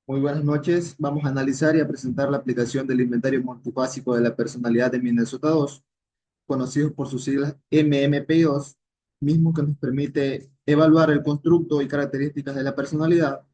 Muy buenas noches. Vamos a analizar y a presentar la aplicación del inventario multifásico de la personalidad de Minnesota 2, conocidos por sus siglas MMPI2, mismo que nos permite evaluar el constructo y características de la personalidad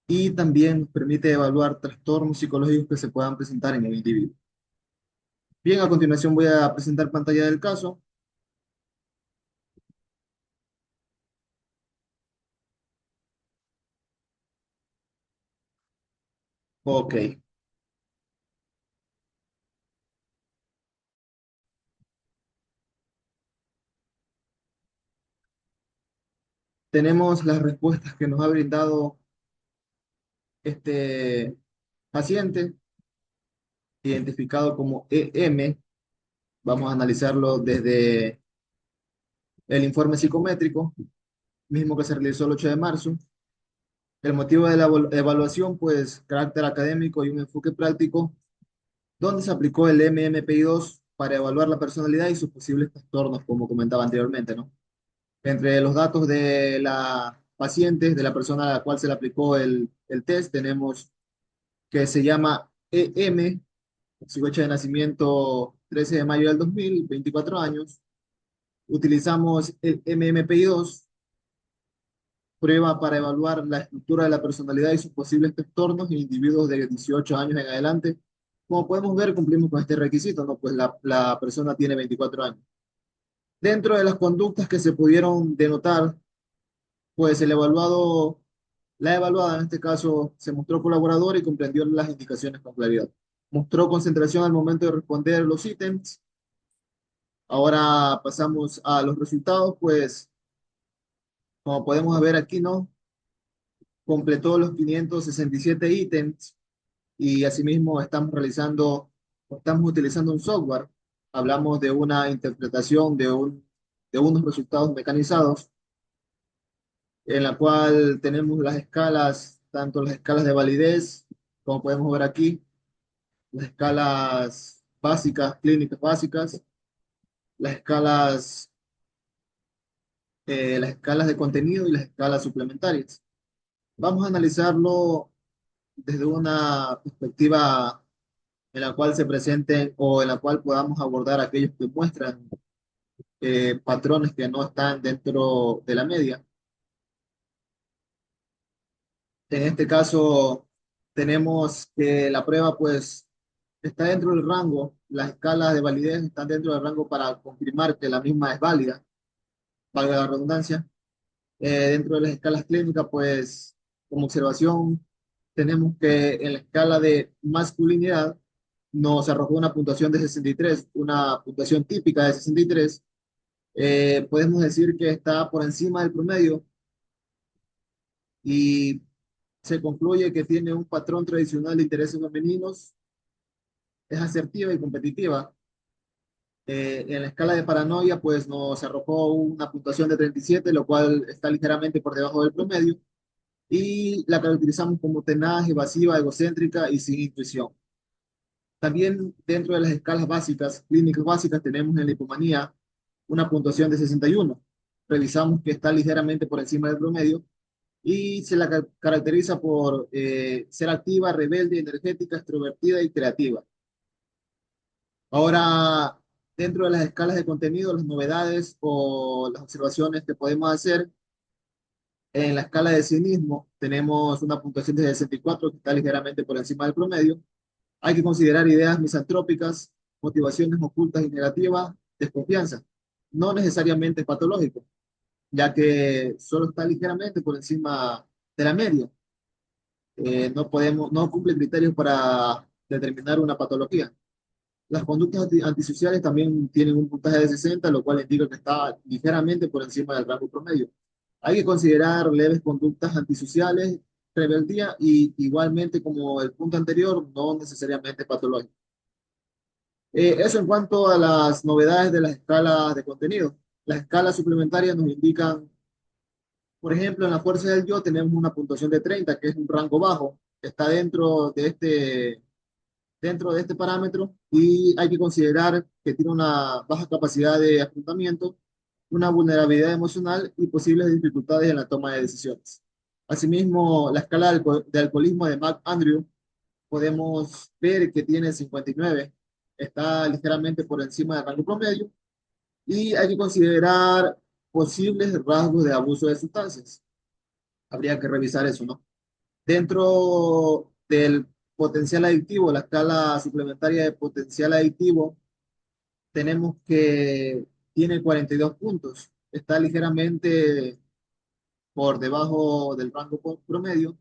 y también nos permite evaluar trastornos psicológicos que se puedan presentar en el individuo. Bien, a continuación voy a presentar pantalla del caso. Ok, tenemos las respuestas que nos ha brindado este paciente, identificado como EM. Vamos a analizarlo desde el informe psicométrico, mismo que se realizó el 8 de marzo. El motivo de la evaluación, pues, carácter académico y un enfoque práctico, donde se aplicó el MMPI2 para evaluar la personalidad y sus posibles trastornos, como comentaba anteriormente, ¿no? Entre los datos de la paciente, de la persona a la cual se le aplicó el test, tenemos que se llama EM, su fecha de nacimiento 13 de mayo del 2000, 24 años. Utilizamos el MMPI2, prueba para evaluar la estructura de la personalidad y sus posibles trastornos en individuos de 18 años en adelante. Como podemos ver, cumplimos con este requisito, ¿no? Pues la persona tiene 24 años. Dentro de las conductas que se pudieron denotar, pues el evaluado, la evaluada en este caso, se mostró colaborador y comprendió las indicaciones con claridad. Mostró concentración al momento de responder los ítems. Ahora pasamos a los resultados, pues como podemos ver aquí, ¿no? Completó los 567 ítems y asimismo estamos utilizando un software. Hablamos de una interpretación de unos resultados mecanizados en la cual tenemos las escalas, tanto las escalas de validez, como podemos ver aquí, las escalas básicas, clínicas básicas, las las escalas de contenido y las escalas suplementarias. Vamos a analizarlo desde una perspectiva en la cual se presenten o en la cual podamos abordar aquellos que muestran patrones que no están dentro de la media. En este caso, tenemos que la prueba pues está dentro del rango, las escalas de validez están dentro del rango para confirmar que la misma es válida, valga la redundancia. Dentro de las escalas clínicas, pues como observación, tenemos que en la escala de masculinidad nos arrojó una puntuación de 63, una puntuación típica de 63. Podemos decir que está por encima del promedio y se concluye que tiene un patrón tradicional de intereses femeninos, es asertiva y competitiva. En la escala de paranoia, pues nos arrojó una puntuación de 37, lo cual está ligeramente por debajo del promedio, y la caracterizamos como tenaz, evasiva, egocéntrica y sin intuición. También dentro de las escalas básicas, clínicas básicas, tenemos en la hipomanía una puntuación de 61. Revisamos que está ligeramente por encima del promedio y se la caracteriza por ser activa, rebelde, energética, extrovertida y creativa. Ahora, dentro de las escalas de contenido, las novedades o las observaciones que podemos hacer en la escala de cinismo, tenemos una puntuación de 64 que está ligeramente por encima del promedio. Hay que considerar ideas misantrópicas, motivaciones ocultas y negativas, desconfianza. No necesariamente patológico, ya que solo está ligeramente por encima de la media. No cumple criterios para determinar una patología. Las conductas antisociales también tienen un puntaje de 60, lo cual indica que está ligeramente por encima del rango promedio. Hay que considerar leves conductas antisociales, rebeldía y igualmente como el punto anterior, no necesariamente patológico. Eso en cuanto a las novedades de las escalas de contenido. Las escalas suplementarias nos indican, por ejemplo, en la fuerza del yo tenemos una puntuación de 30, que es un rango bajo, está dentro de este parámetro y hay que considerar que tiene una baja capacidad de afrontamiento, una vulnerabilidad emocional y posibles dificultades en la toma de decisiones. Asimismo, la escala de alcoholismo de McAndrew podemos ver que tiene 59, está ligeramente por encima del rango promedio y hay que considerar posibles rasgos de abuso de sustancias. Habría que revisar eso, ¿no? Dentro del potencial adictivo, la escala suplementaria de potencial adictivo, tenemos que tiene 42 puntos, está ligeramente por debajo del rango promedio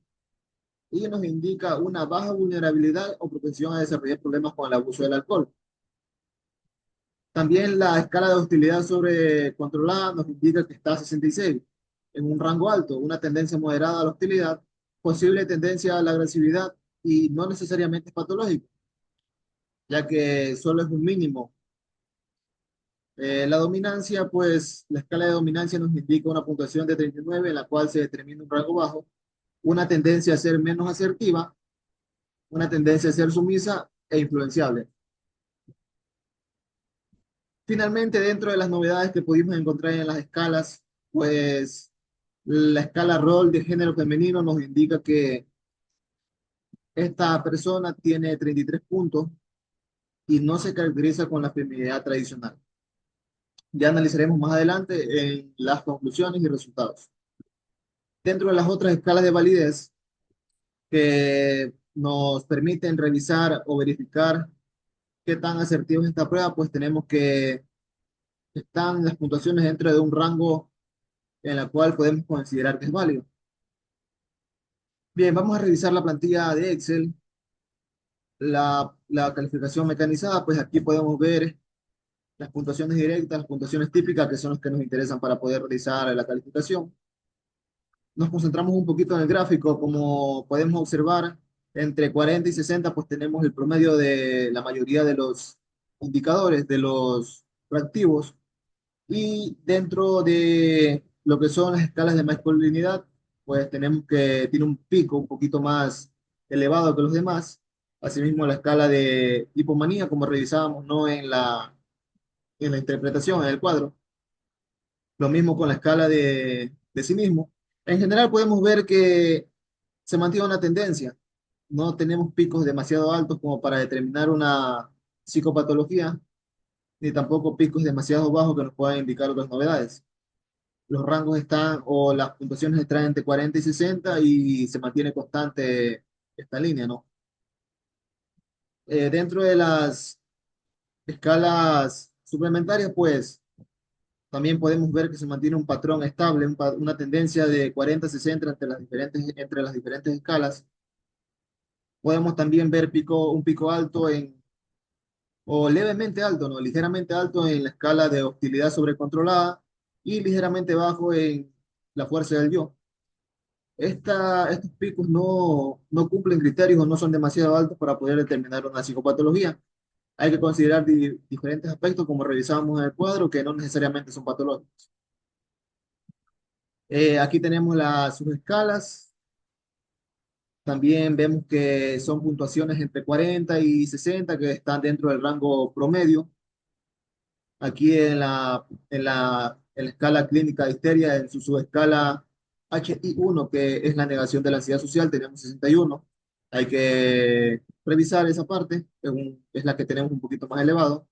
y nos indica una baja vulnerabilidad o propensión a desarrollar problemas con el abuso del alcohol. También la escala de hostilidad sobre controlada nos indica que está a 66, en un rango alto, una tendencia moderada a la hostilidad, posible tendencia a la agresividad y no necesariamente es patológico, ya que solo es un mínimo. La dominancia, pues la escala de dominancia nos indica una puntuación de 39 en la cual se determina un rango bajo, una tendencia a ser menos asertiva, una tendencia a ser sumisa e influenciable. Finalmente, dentro de las novedades que pudimos encontrar en las escalas, pues la escala rol de género femenino nos indica que esta persona tiene 33 puntos y no se caracteriza con la feminidad tradicional. Ya analizaremos más adelante en las conclusiones y resultados. Dentro de las otras escalas de validez que nos permiten revisar o verificar qué tan asertiva es esta prueba, pues tenemos que están las puntuaciones dentro de un rango en la cual podemos considerar que es válido. Bien, vamos a revisar la plantilla de Excel, la calificación mecanizada, pues aquí podemos ver las puntuaciones directas, las puntuaciones típicas, que son las que nos interesan para poder realizar la calificación. Nos concentramos un poquito en el gráfico, como podemos observar, entre 40 y 60, pues tenemos el promedio de la mayoría de los indicadores, de los reactivos, y dentro de lo que son las escalas de masculinidad, pues tenemos que tiene un pico un poquito más elevado que los demás. Asimismo, la escala de hipomanía, como revisábamos, ¿no? En la interpretación, en el cuadro. Lo mismo con la escala de cinismo. En general podemos ver que se mantiene una tendencia. No tenemos picos demasiado altos como para determinar una psicopatología, ni tampoco picos demasiado bajos que nos puedan indicar otras novedades. Los rangos están, o las puntuaciones están entre 40 y 60 y se mantiene constante esta línea, ¿no? Dentro de las escalas suplementarias, pues también podemos ver que se mantiene un patrón estable, una tendencia de 40 a 60 entre las diferentes escalas. Podemos también ver un pico alto o levemente alto, ¿no? Ligeramente alto en la escala de hostilidad sobrecontrolada y ligeramente bajo en la fuerza del yo. Estos picos no cumplen criterios o no son demasiado altos para poder determinar una psicopatología. Hay que considerar diferentes aspectos, como revisamos en el cuadro, que no necesariamente son patológicos. Aquí tenemos las subescalas. También vemos que son puntuaciones entre 40 y 60 que están dentro del rango promedio. Aquí en la escala clínica de histeria, en su subescala HI1, que es la negación de la ansiedad social, tenemos 61. Hay que revisar esa parte, es la que tenemos un poquito más elevado.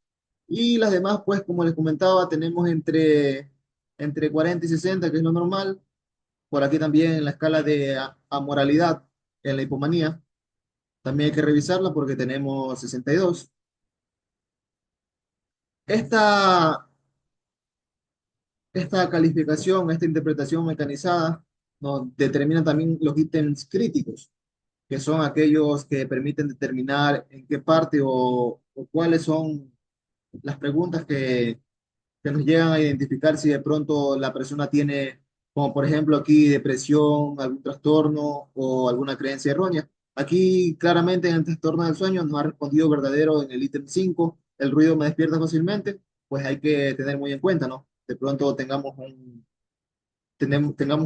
Y las demás, pues, como les comentaba, tenemos entre 40 y 60, que es lo normal. Por aquí también en la escala de amoralidad, en la hipomanía, también hay que revisarla porque tenemos 62. Esta, esta calificación, esta interpretación mecanizada nos determina también los ítems críticos, que son aquellos que permiten determinar en qué parte o cuáles son las preguntas que nos llegan a identificar si de pronto la persona tiene, como por ejemplo aquí, depresión, algún trastorno o alguna creencia errónea. Aquí claramente en el trastorno del sueño nos ha respondido verdadero en el ítem 5, el ruido me despierta fácilmente, pues hay que tener muy en cuenta, ¿no? De pronto tengamos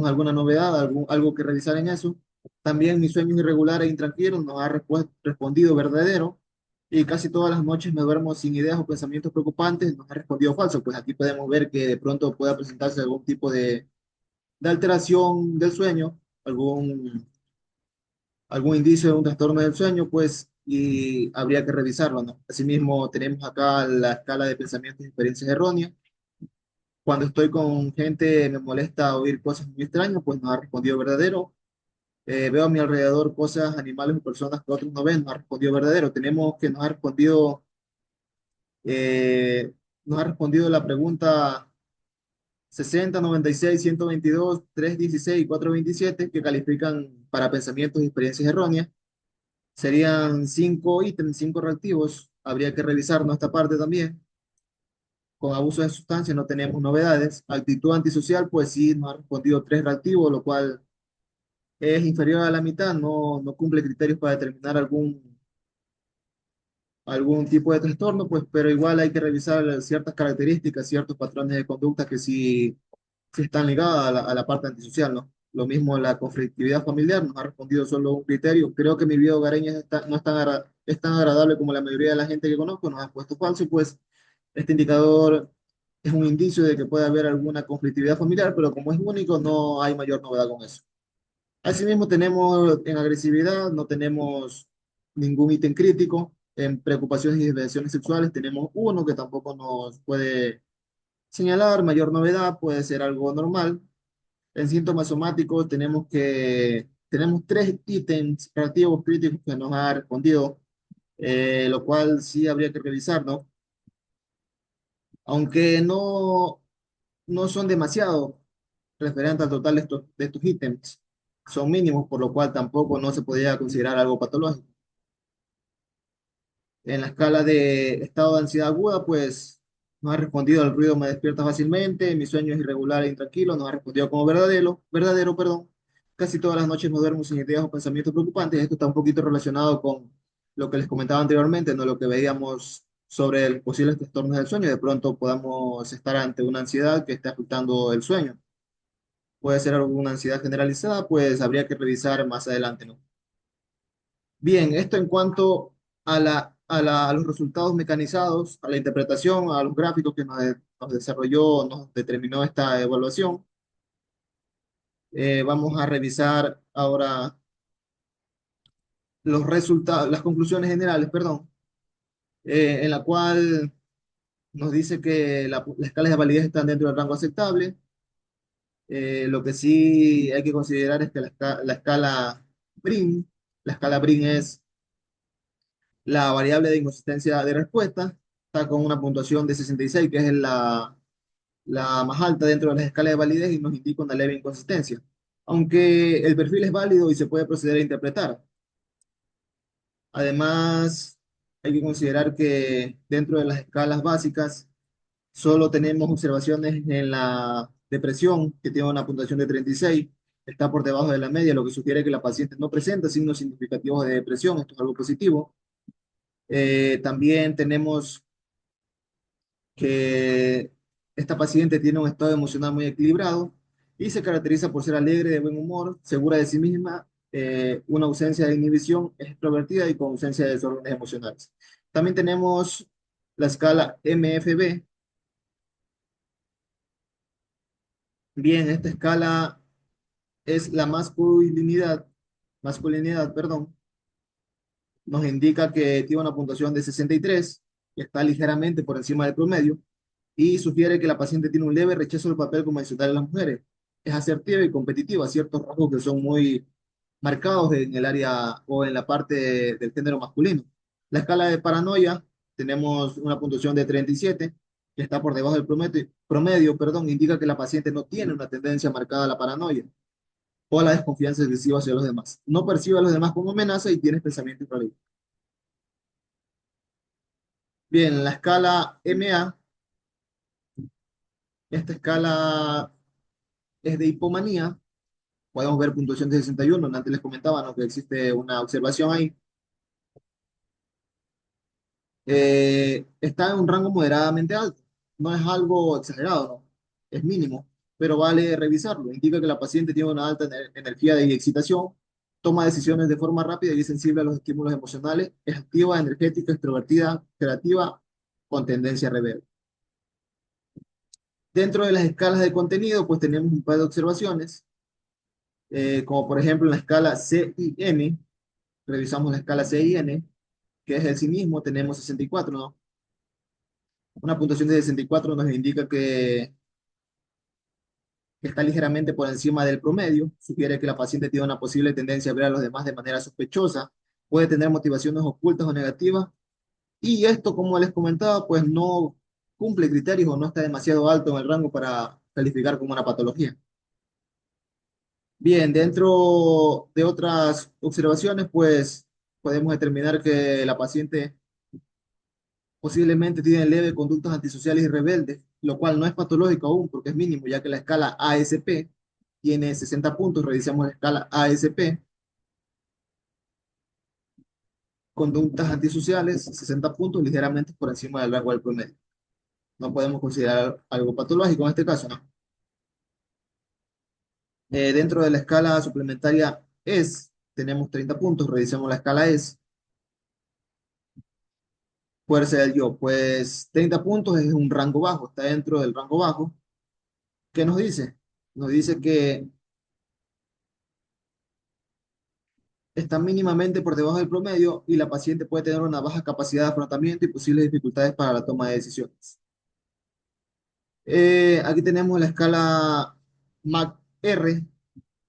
alguna novedad, algo que revisar en eso. También mis sueños irregulares e intranquilos nos ha respondido verdadero y casi todas las noches me duermo sin ideas o pensamientos preocupantes, nos ha respondido falso. Pues aquí podemos ver que de pronto pueda presentarse algún tipo de alteración del sueño algún, algún indicio de un trastorno del sueño, pues, y habría que revisarlo, ¿no? Asimismo, tenemos acá la escala de pensamientos y experiencias erróneas. Cuando estoy con gente, me molesta oír cosas muy extrañas, pues nos ha respondido verdadero. Veo a mi alrededor cosas, animales o personas que otros no ven, nos ha respondido verdadero. Tenemos que eh, nos ha respondido la pregunta 60, 96, 122, 316 y 427 que califican para pensamientos y experiencias erróneas. Serían 5 ítems, 5 reactivos. Habría que revisar nuestra parte también. Con abuso de sustancias no tenemos novedades. Actitud antisocial, pues sí, nos ha respondido 3 reactivos, lo cual es inferior a la mitad, no cumple criterios para determinar algún tipo de trastorno, pues, pero igual hay que revisar ciertas características, ciertos patrones de conducta que sí están ligados a la parte antisocial, ¿no? Lo mismo la conflictividad familiar, nos ha respondido solo un criterio. Creo que mi vida hogareña no es tan agradable como la mayoría de la gente que conozco, nos ha puesto falso, pues este indicador es un indicio de que puede haber alguna conflictividad familiar, pero como es único, no hay mayor novedad con eso. Asimismo, tenemos en agresividad, no tenemos ningún ítem crítico. En preocupaciones y desviaciones sexuales tenemos uno que tampoco nos puede señalar mayor novedad, puede ser algo normal. En síntomas somáticos tenemos 3 ítems reactivos críticos que nos ha respondido, lo cual sí habría que revisar, ¿no? Aunque no son demasiado referentes al total de estos ítems, son mínimos, por lo cual tampoco no se podría considerar algo patológico. En la escala de estado de ansiedad aguda, pues nos ha respondido el ruido me despierta fácilmente, mi sueño es irregular e intranquilo, nos ha respondido como verdadero, perdón. Casi todas las noches no duermo sin ideas o pensamientos preocupantes. Esto está un poquito relacionado con lo que les comentaba anteriormente, no lo que veíamos sobre los posibles trastornos del sueño. De pronto podamos estar ante una ansiedad que esté afectando el sueño. Puede ser alguna ansiedad generalizada, pues habría que revisar más adelante, ¿no? Bien, esto en cuanto a los resultados mecanizados, a la interpretación, a los gráficos que nos desarrolló, nos determinó esta evaluación. Vamos a revisar ahora los resultados, las conclusiones generales, perdón, en la cual nos dice que las escalas de validez están dentro del rango aceptable. Lo que sí hay que considerar es que la escala BRIN, la escala BRIN es la variable de inconsistencia de respuesta, está con una puntuación de 66, que es la más alta dentro de las escalas de validez y nos indica una leve inconsistencia. Aunque el perfil es válido y se puede proceder a interpretar. Además, hay que considerar que dentro de las escalas básicas solo tenemos observaciones en la depresión, que tiene una puntuación de 36, está por debajo de la media, lo que sugiere que la paciente no presenta signos significativos de depresión, esto es algo positivo. También tenemos que esta paciente tiene un estado emocional muy equilibrado y se caracteriza por ser alegre, de buen humor, segura de sí misma, una ausencia de inhibición, es extrovertida y con ausencia de desórdenes emocionales. También tenemos la escala MFB. Bien, esta escala es la masculinidad, perdón, nos indica que tiene una puntuación de 63, que está ligeramente por encima del promedio, y sugiere que la paciente tiene un leve rechazo del papel convencional en las mujeres. Es asertiva y competitiva, ciertos rasgos que son muy marcados en el área o en la parte del género masculino. La escala de paranoia, tenemos una puntuación de 37, que está por debajo del promedio, perdón, indica que la paciente no tiene una tendencia marcada a la paranoia o a la desconfianza excesiva hacia los demás. No percibe a los demás como amenaza y tiene pensamiento infalible. Bien, la escala MA, esta escala es de hipomanía. Podemos ver puntuación de 61, antes les comentaba, ¿no? Que existe una observación ahí. Está en un rango moderadamente alto, no es algo exagerado, ¿no? Es mínimo, pero vale revisarlo. Indica que la paciente tiene una alta energía de excitación, toma decisiones de forma rápida y es sensible a los estímulos emocionales, es activa, energética, extrovertida, creativa, con tendencia rebelde. Dentro de las escalas de contenido, pues tenemos un par de observaciones. como por ejemplo en la escala CIN, revisamos la escala CIN, que es el cinismo, tenemos 64, ¿no? Una puntuación de 64 nos indica que está ligeramente por encima del promedio, sugiere que la paciente tiene una posible tendencia a ver a los demás de manera sospechosa, puede tener motivaciones ocultas o negativas, y esto, como les comentaba, pues no cumple criterios o no está demasiado alto en el rango para calificar como una patología. Bien, dentro de otras observaciones, pues podemos determinar que la paciente posiblemente tiene leve conductas antisociales y rebeldes, lo cual no es patológico aún porque es mínimo, ya que la escala ASP tiene 60 puntos. Revisamos la escala ASP, conductas antisociales, 60 puntos, ligeramente por encima del rango del promedio. No podemos considerar algo patológico en este caso, ¿no? Dentro de la escala suplementaria ES, tenemos 30 puntos. Revisemos la escala ES, fuerza del yo. Pues 30 puntos es un rango bajo, está dentro del rango bajo. ¿Qué nos dice? Nos dice que está mínimamente por debajo del promedio y la paciente puede tener una baja capacidad de afrontamiento y posibles dificultades para la toma de decisiones. Aquí tenemos la escala MAC-R,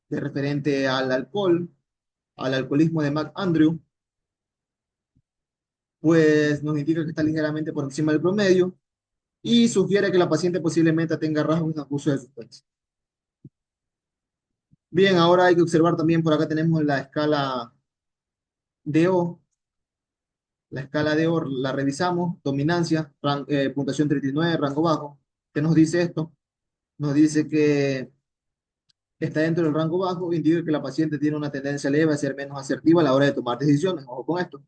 de referente al alcohol, al alcoholismo de McAndrew, pues nos indica que está ligeramente por encima del promedio y sugiere que la paciente posiblemente tenga rasgos de abuso de sustancia. Bien, ahora hay que observar también, por acá tenemos la escala DO. La escala de OR la revisamos, dominancia, puntuación 39, rango bajo. ¿Qué nos dice esto? Nos dice que está dentro del rango bajo, indica que la paciente tiene una tendencia leve a ser menos asertiva a la hora de tomar decisiones. Ojo con esto.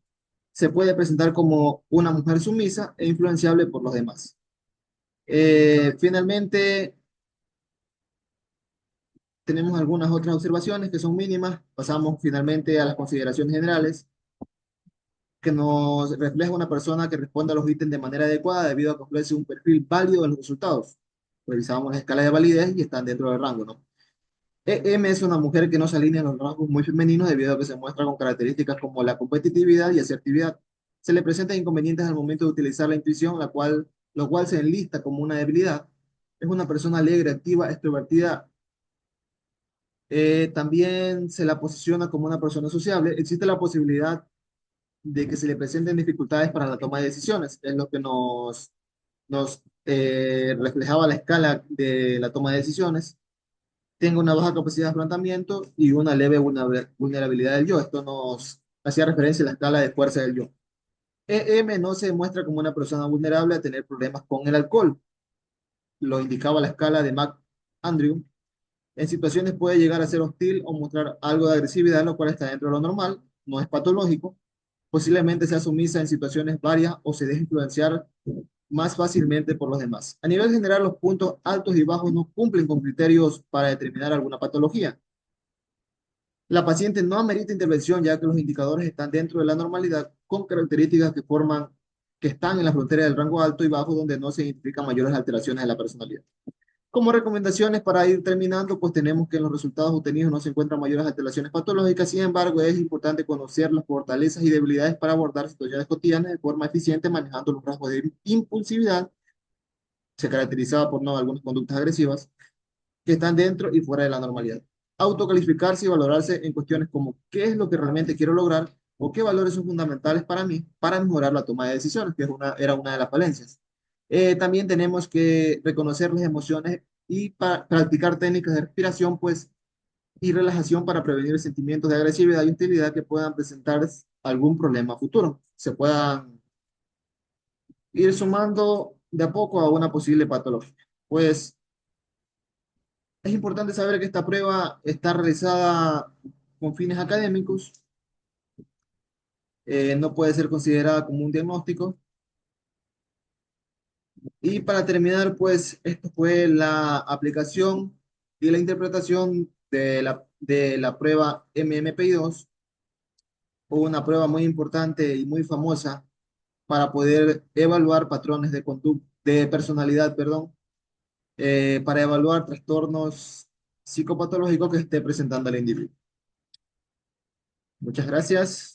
Se puede presentar como una mujer sumisa e influenciable por los demás. Finalmente, tenemos algunas otras observaciones que son mínimas. Pasamos finalmente a las consideraciones generales, que nos refleja una persona que responde a los ítems de manera adecuada debido a que ofrece un perfil válido en los resultados. Revisamos la escala de validez y están dentro del rango, ¿no? M es una mujer que no se alinea en los rasgos muy femeninos debido a que se muestra con características como la competitividad y asertividad. Se le presentan inconvenientes al momento de utilizar la intuición, lo cual se enlista como una debilidad. Es una persona alegre, activa, extrovertida. También se la posiciona como una persona sociable. Existe la posibilidad de que se le presenten dificultades para la toma de decisiones. Es lo que nos reflejaba la escala de la toma de decisiones. Tengo una baja capacidad de afrontamiento y una leve vulnerabilidad del yo. Esto nos hacía referencia a la escala de fuerza del yo. EM no se muestra como una persona vulnerable a tener problemas con el alcohol. Lo indicaba la escala de McAndrew. En situaciones puede llegar a ser hostil o mostrar algo de agresividad, lo cual está dentro de lo normal, no es patológico. Posiblemente sea sumisa en situaciones varias o se deje influenciar más fácilmente por los demás. A nivel general, los puntos altos y bajos no cumplen con criterios para determinar alguna patología. La paciente no amerita intervención ya que los indicadores están dentro de la normalidad con características que están en la frontera del rango alto y bajo donde no se identifican mayores alteraciones de la personalidad. Como recomendaciones para ir terminando, pues tenemos que en los resultados obtenidos no se encuentran mayores alteraciones patológicas. Sin embargo, es importante conocer las fortalezas y debilidades para abordar situaciones cotidianas de forma eficiente, manejando los rasgos de impulsividad, se caracterizaba por no algunas conductas agresivas, que están dentro y fuera de la normalidad. Autocalificarse y valorarse en cuestiones como qué es lo que realmente quiero lograr o qué valores son fundamentales para mí para mejorar la toma de decisiones, que era una de las falencias. También tenemos que reconocer las emociones y practicar técnicas de respiración pues, y relajación para prevenir sentimientos de agresividad y hostilidad que puedan presentar algún problema futuro. Se puedan ir sumando de a poco a una posible patología. Pues es importante saber que esta prueba está realizada con fines académicos, no puede ser considerada como un diagnóstico. Y para terminar, pues, esto fue la aplicación y la interpretación de la prueba MMPI-2, una prueba muy importante y muy famosa para poder evaluar patrones de personalidad, perdón, para evaluar trastornos psicopatológico que esté presentando el individuo. Muchas gracias.